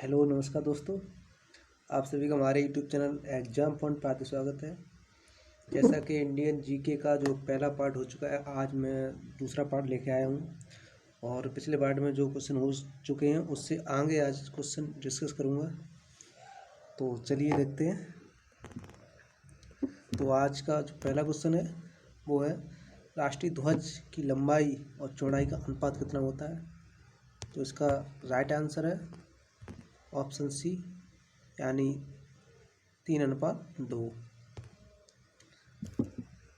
Hello नमस्कार दोस्तों। आप सभी का हमारे यूट्यूब चैनल एग्जाम फंड पर हार्दिक स्वागत है। जैसा कि इंडियन जीके का जो पहला पार्ट हो चुका है, आज मैं दूसरा पार्ट लेके आया हूँ और पिछले पार्ट में जो क्वेश्चन हो चुके हैं उससे आगे आज क्वेश्चन डिस्कस करूँगा। तो चलिए देखते हैं। तो आज का जो पहला क्वेश्चन है वो है, राष्ट्रीय ध्वज की लंबाई और चौड़ाई का अनुपात कितना होता है। तो इसका राइट आंसर है ऑप्शन सी, यानी 3:2।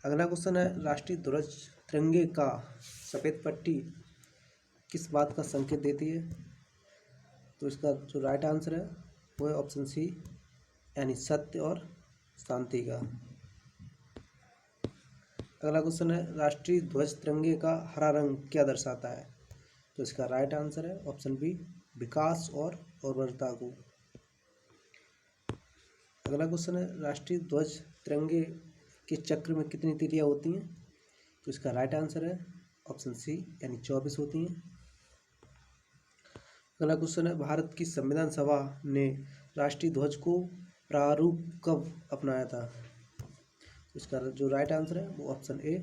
अगला क्वेश्चन है, राष्ट्रीय ध्वज तिरंगे का सफ़ेद पट्टी किस बात का संकेत देती है। तो इसका जो राइट आंसर है वो है ऑप्शन सी, यानी सत्य और शांति का। अगला क्वेश्चन है, राष्ट्रीय ध्वज तिरंगे का हरा रंग क्या दर्शाता है। तो इसका राइट आंसर है ऑप्शन बी, विकास और उर्वरता को। अगला क्वेश्चन है, राष्ट्रीय ध्वज तिरंगे के चक्र में कितनी तीलियां होती हैं। तो इसका राइट आंसर है ऑप्शन सी, यानी 24 होती हैं। अगला क्वेश्चन है, भारत की संविधान सभा ने राष्ट्रीय ध्वज को प्रारूप कब अपनाया था। तो इसका जो राइट आंसर है वो ऑप्शन ए,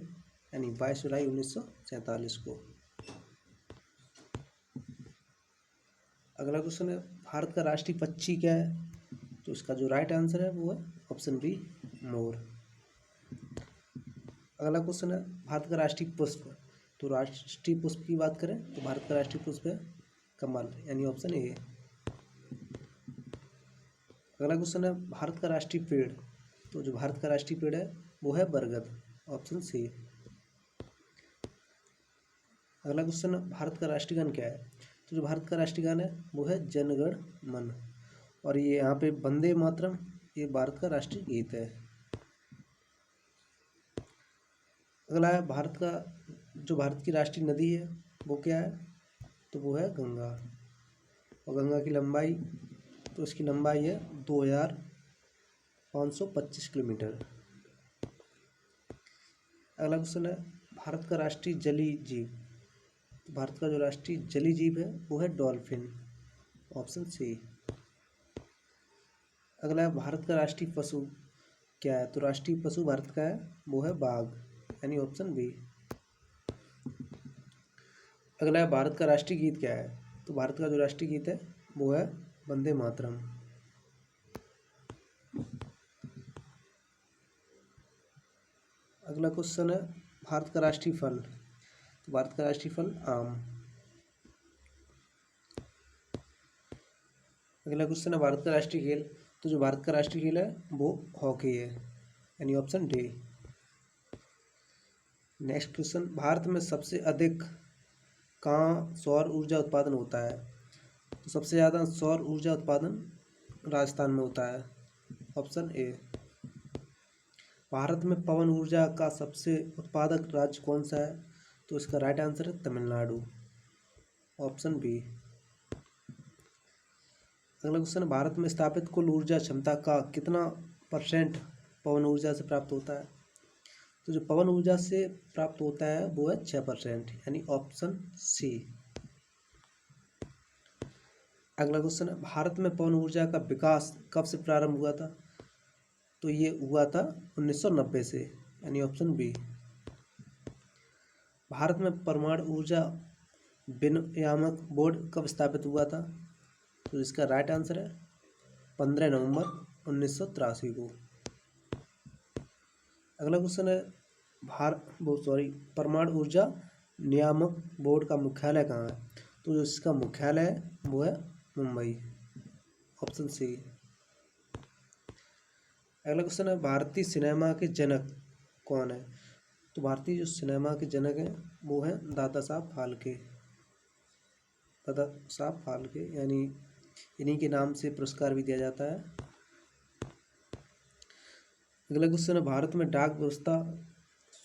यानी 22 जुलाई 1947 को। अगला क्वेश्चन है, भारत का राष्ट्रीय पक्षी क्या है। तो इसका जो राइट आंसर है वो है ऑप्शन बी, मोर। अगला क्वेश्चन है, भारत का राष्ट्रीय पुष्प। तो राष्ट्रीय पुष्प की बात करें तो भारत का राष्ट्रीय पुष्प है कमल, यानी ऑप्शन ए। अगला क्वेश्चन है, भारत का राष्ट्रीय पेड़। तो जो भारत का राष्ट्रीय पेड़ है वो है बरगद, ऑप्शन सी। अगला क्वेश्चन है, भारत का राष्ट्रीय गान क्या है। तो जो भारत का राष्ट्रीय गान है वो है जन गण मन, और ये यहाँ पे वंदे मातरम, ये भारत का राष्ट्रीय गीत है। अगला है, भारत का जो भारत की राष्ट्रीय नदी है वो क्या है। तो वो है गंगा, और गंगा की लंबाई, तो इसकी लंबाई है 2525 किलोमीटर। अगला क्वेश्चन है, भारत का राष्ट्रीय जलीय जीव। तो भारत का जो राष्ट्रीय जलीय जीव है वो है डॉल्फिन, ऑप्शन सी। अगला है, भारत का राष्ट्रीय पशु क्या है। तो राष्ट्रीय पशु भारत का है वो है बाघ, यानी ऑप्शन बी। अगला है, भारत का राष्ट्रीय गीत क्या है। तो भारत का जो राष्ट्रीय गीत है वो है वंदे मातरम। अगला क्वेश्चन है, भारत का राष्ट्रीय फल। तो भारत का राष्ट्रीय फल आम। अगला क्वेश्चन है, भारत का राष्ट्रीय खेल। तो जो भारत का राष्ट्रीय खेल है वो हॉकी है, यानी option D. Next question, Bharat में सबसे अधिक कहाँ सौर ऊर्जा उत्पादन होता है। तो सबसे ज़्यादा सौर ऊर्जा उत्पादन राजस्थान में होता है, ऑप्शन ए। भारत में पवन ऊर्जा का सबसे उत्पादक राज्य कौन सा है। तो इसका राइट आंसर है तमिलनाडु, ऑप्शन बी। अगला क्वेश्चन, भारत में स्थापित कुल ऊर्जा क्षमता का कितना % पवन ऊर्जा से प्राप्त होता है। तो जो पवन ऊर्जा से प्राप्त होता है वो है 6%, यानी ऑप्शन सी। अगला क्वेश्चन है, भारत में पवन ऊर्जा का विकास कब से प्रारंभ हुआ था। तो ये हुआ था 1990 से, यानी ऑप्शन बी। भारत में परमाणु ऊर्जा विनियामक बोर्ड कब स्थापित हुआ था। तो इसका राइट आंसर है 15 नवंबर 1983 को। अगला क्वेश्चन है, परमाणु ऊर्जा नियामक बोर्ड का मुख्यालय कहाँ है। तो जो इसका मुख्यालय है वो है मुंबई, ऑप्शन सी। अगला क्वेश्चन है, भारतीय सिनेमा के जनक कौन है। तो भारतीय जो सिनेमा के जनक हैं वो हैं दादा साहब फाल्के, दादा साहब फाल्के, यानी इन्हीं के नाम से पुरस्कार भी दिया जाता है। अगला क्वेश्चन है, भारत में डाक व्यवस्था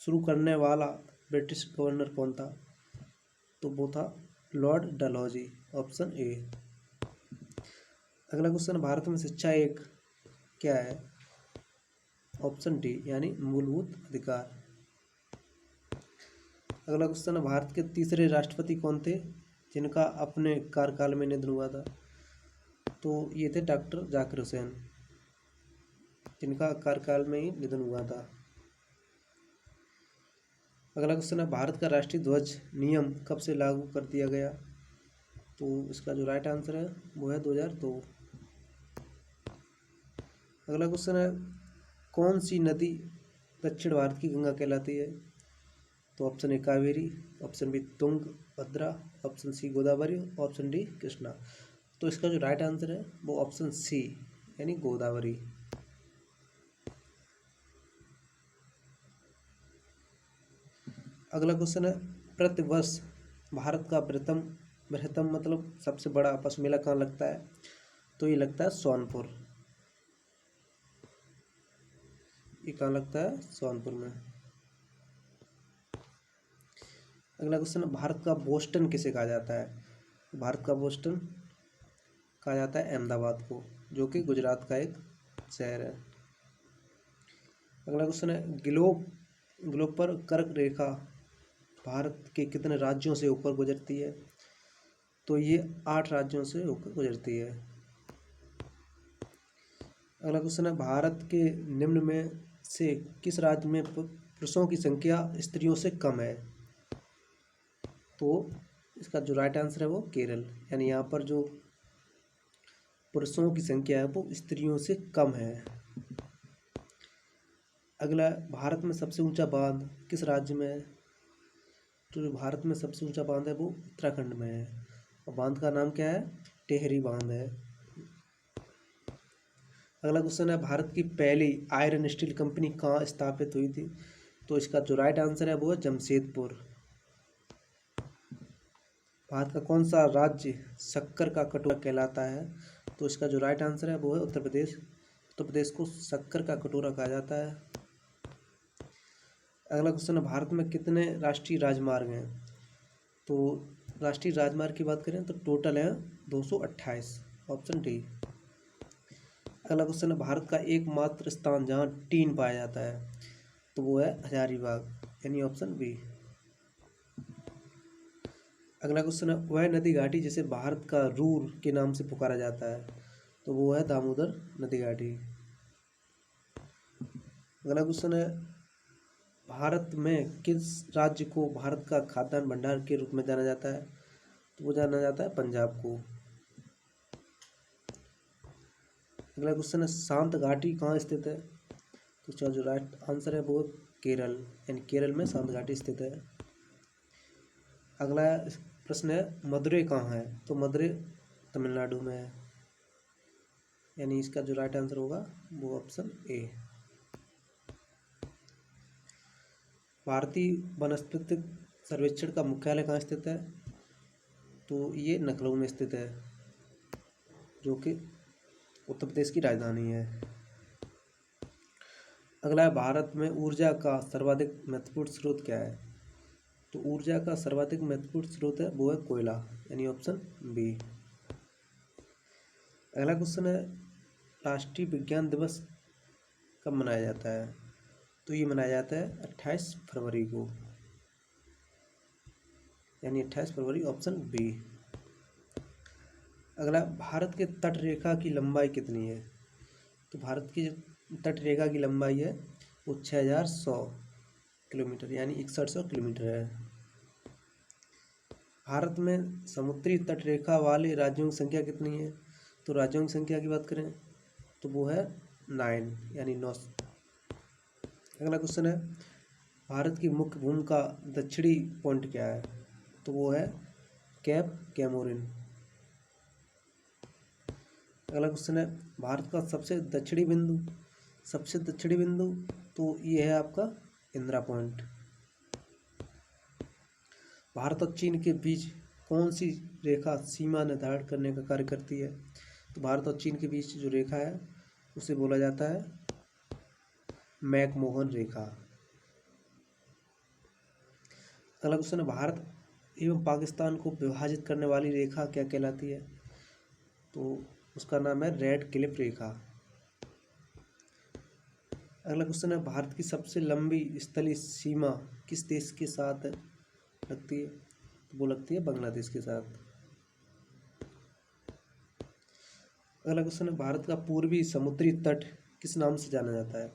शुरू करने वाला ब्रिटिश गवर्नर कौन था। तो वो था लॉर्ड डलहौजी, ऑप्शन ए। अगला क्वेश्चन, भारत में शिक्षा एक क्या है। ऑप्शन डी, यानी मूलभूत अधिकार। अगला क्वेश्चन है, भारत के तीसरे राष्ट्रपति कौन थे जिनका अपने कार्यकाल में निधन हुआ था। तो ये थे डॉक्टर जाकिर हुसैन, जिनका कार्यकाल में ही निधन हुआ था। अगला क्वेश्चन है, भारत का राष्ट्रीय ध्वज नियम कब से लागू कर दिया गया? तो इसका जो राइट आंसर है वो है 2002। अगला क्वेश्चन है, कौन सी नदी दक्षिण भारत की गंगा कहलाती है? तो option A Kaveri, option B Tungabhadra, option C Godavari, option D Krishna. तो इसका जो राइट आंसर है वो ऑप्शन सी यानी गोदावरी। अगला क्वेश्चन है, प्रतिवर्ष भारत का बृहत्तम मतलब सबसे बड़ा पशु मेला कहाँ लगता है? तो ये लगता है सोनपुर। ये कहाँ लगता है? सोनपुर में। अगला क्वेश्चन है, भारत का बोस्टन किसे कहा जाता है? भारत का बोस्टन कहा जाता है अहमदाबाद को, जो कि गुजरात का एक शहर है। अगला क्वेश्चन है, ग्लोब पर कर्क रेखा भारत के कितने राज्यों से होकर गुजरती है? तो ये 8 राज्यों से होकर गुजरती है। अगला क्वेश्चन है, भारत के निम्न में से किस राज्य में पुरुषों की संख्या स्त्रियों से कम है? तो इसका जो राइट आंसर है वो केरल, यानी यहाँ पर जो पुरुषों की संख्या है वो स्त्रियों से कम है। अगला, भारत में सबसे ऊंचा बांध किस राज्य में है? तो जो भारत में सबसे ऊंचा बांध है वो उत्तराखंड में है, और बांध का नाम क्या है? टेहरी बांध है। अगला क्वेश्चन है, भारत की पहली आयरन स्टील कंपनी कहाँ स्थापित हुई थी? तो इसका जो राइट आंसर है वो है जमशेदपुर। भारत का कौन सा राज्य शक्कर का कटोरा कहलाता है? तो इसका जो राइट आंसर है वो है उत्तर प्रदेश। उत्तर प्रदेश को शक्कर का कटोरा कहा जाता है। अगला क्वेश्चन है, भारत में कितने राष्ट्रीय राजमार्ग हैं? तो राष्ट्रीय राजमार्ग की बात करें तो टोटल है 228, ऑप्शन डी। अगला क्वेश्चन है, भारत का एकमात्र स्थान जहाँ टीन पाया जाता है, तो वो है हजारीबाग, यानी ऑप्शन बी। अगला क्वेश्चन है, वह नदी घाटी जिसे भारत का रूर के नाम से पुकारा जाता है, तो वो है दामोदर नदी घाटी। अगला क्वेश्चन है, भारत में किस राज्य को भारत का खाद्यान्न भंडार के रूप में जाना जाता है? तो वो जाना जाता है पंजाब को। अगला क्वेश्चन है, शांत घाटी कहाँ स्थित है? तो इसका जो राइट आंसर है वो केरल, यानी केरल में शांत घाटी स्थित है। अगला प्रश्न है, मदुरै कहाँ है? तो मदुरै तमिलनाडु में है, यानी इसका जो राइट आंसर होगा वो ऑप्शन ए। भारतीय वनस्पतिक सर्वेक्षण का मुख्यालय कहाँ स्थित है? तो ये लखनऊ में स्थित है, जो कि उत्तर प्रदेश की राजधानी है। अगला है, भारत में ऊर्जा का सर्वाधिक महत्वपूर्ण स्रोत क्या है? तो ऊर्जा का सर्वाधिक महत्वपूर्ण स्रोत है वो है कोयला, यानी ऑप्शन बी। अगला क्वेश्चन है, राष्ट्रीय विज्ञान दिवस कब मनाया जाता है? तो ये मनाया जाता है 28 फरवरी को, यानी 28 फरवरी, ऑप्शन बी। अगला, भारत के तट रेखा की लंबाई कितनी है? तो भारत की जो तट रेखा की लंबाई है वो 6100 किलोमीटर, यानी 6100 किलोमीटर है। भारत में समुद्री तट रेखा वाले राज्यों की संख्या कितनी है? तो राज्यों की संख्या की बात करें तो वो है 9, यानी 9। अगला क्वेश्चन है, भारत की मुख्य भूमि का दक्षिणी पॉइंट क्या है? तो वो है कैप कैमोरिन। अगला क्वेश्चन है, भारत का सबसे दक्षिणी बिंदु तो ये है आपका इंदिरा पॉइंट। भारत और चीन के बीच कौन सी रेखा सीमा निर्धारित करने का कार्य करती है? तो भारत और चीन के बीच जो रेखा है उसे बोला जाता है मैकमोहन रेखा। अगला क्वेश्चन है, भारत एवं पाकिस्तान को विभाजित करने वाली रेखा क्या कहलाती है? तो उसका नाम है रेड क्लिफ रेखा। अगला क्वेश्चन है, भारत की सबसे लंबी स्थलीय सीमा किस देश के साथ लगती है? तो वो लगती है बांग्लादेश के साथ। अगला क्वेश्चन है, भारत का पूर्वी समुद्री तट किस नाम से जाना जाता है?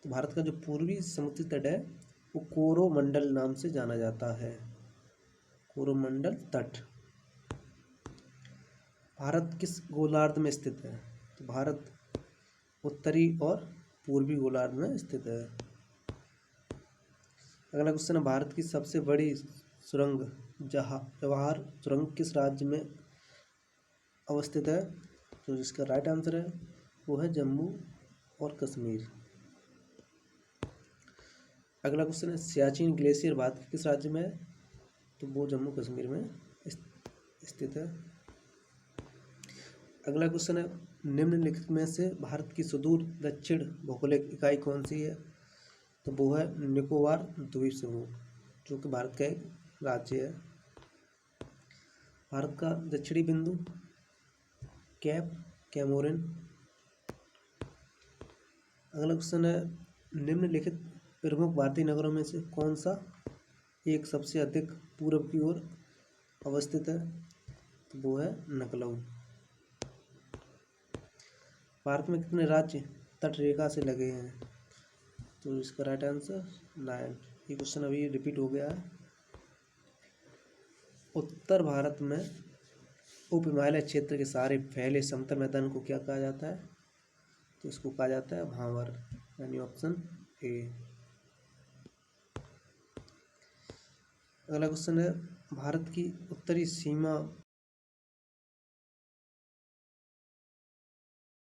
तो भारत का जो पूर्वी समुद्री तट है वो कोरोमंडल नाम से जाना जाता है। कोरोमंडल तट। भारत किस गोलार्ध में स्थित है? तो भारत उत्तरी और पूर्वी गोलार्ध में स्थित है। अगला क्वेश्चन है, भारत की सबसे बड़ी सुरंग जवाहर सुरंग किस राज्य में अवस्थित है? तो जिसका राइट आंसर है वो है जम्मू और कश्मीर। अगला क्वेश्चन है, सियाचिन ग्लेशियर भारत के किस राज्य में है? तो वो जम्मू कश्मीर में स्थित है। अगला क्वेश्चन है, निम्नलिखित में से भारत की सुदूर दक्षिण भौगोलिक इकाई कौन सी है? तो वो है निकोबार द्वीप समूह, जो कि भारत का एक राज्य है। भारत का दक्षिणी बिंदु कैप कैमोरिन। अगला क्वेश्चन है, निम्नलिखित प्रमुख भारतीय नगरों में से कौन सा एक सबसे अधिक पूर्व की ओर अवस्थित है? तो वो है लखनऊ। भारत में कितने राज्य तट रेखा से लगे हैं? तो इसका राइट आंसर 9। ये क्वेश्चन अभी रिपीट हो गया है। उत्तर भारत में उप हिमालय क्षेत्र के सारे फैले समतल मैदान को क्या कहा जाता है? तो इसको कहा जाता है भांवर, यानी ऑप्शन ए। अगला क्वेश्चन है, भारत की उत्तरी सीमा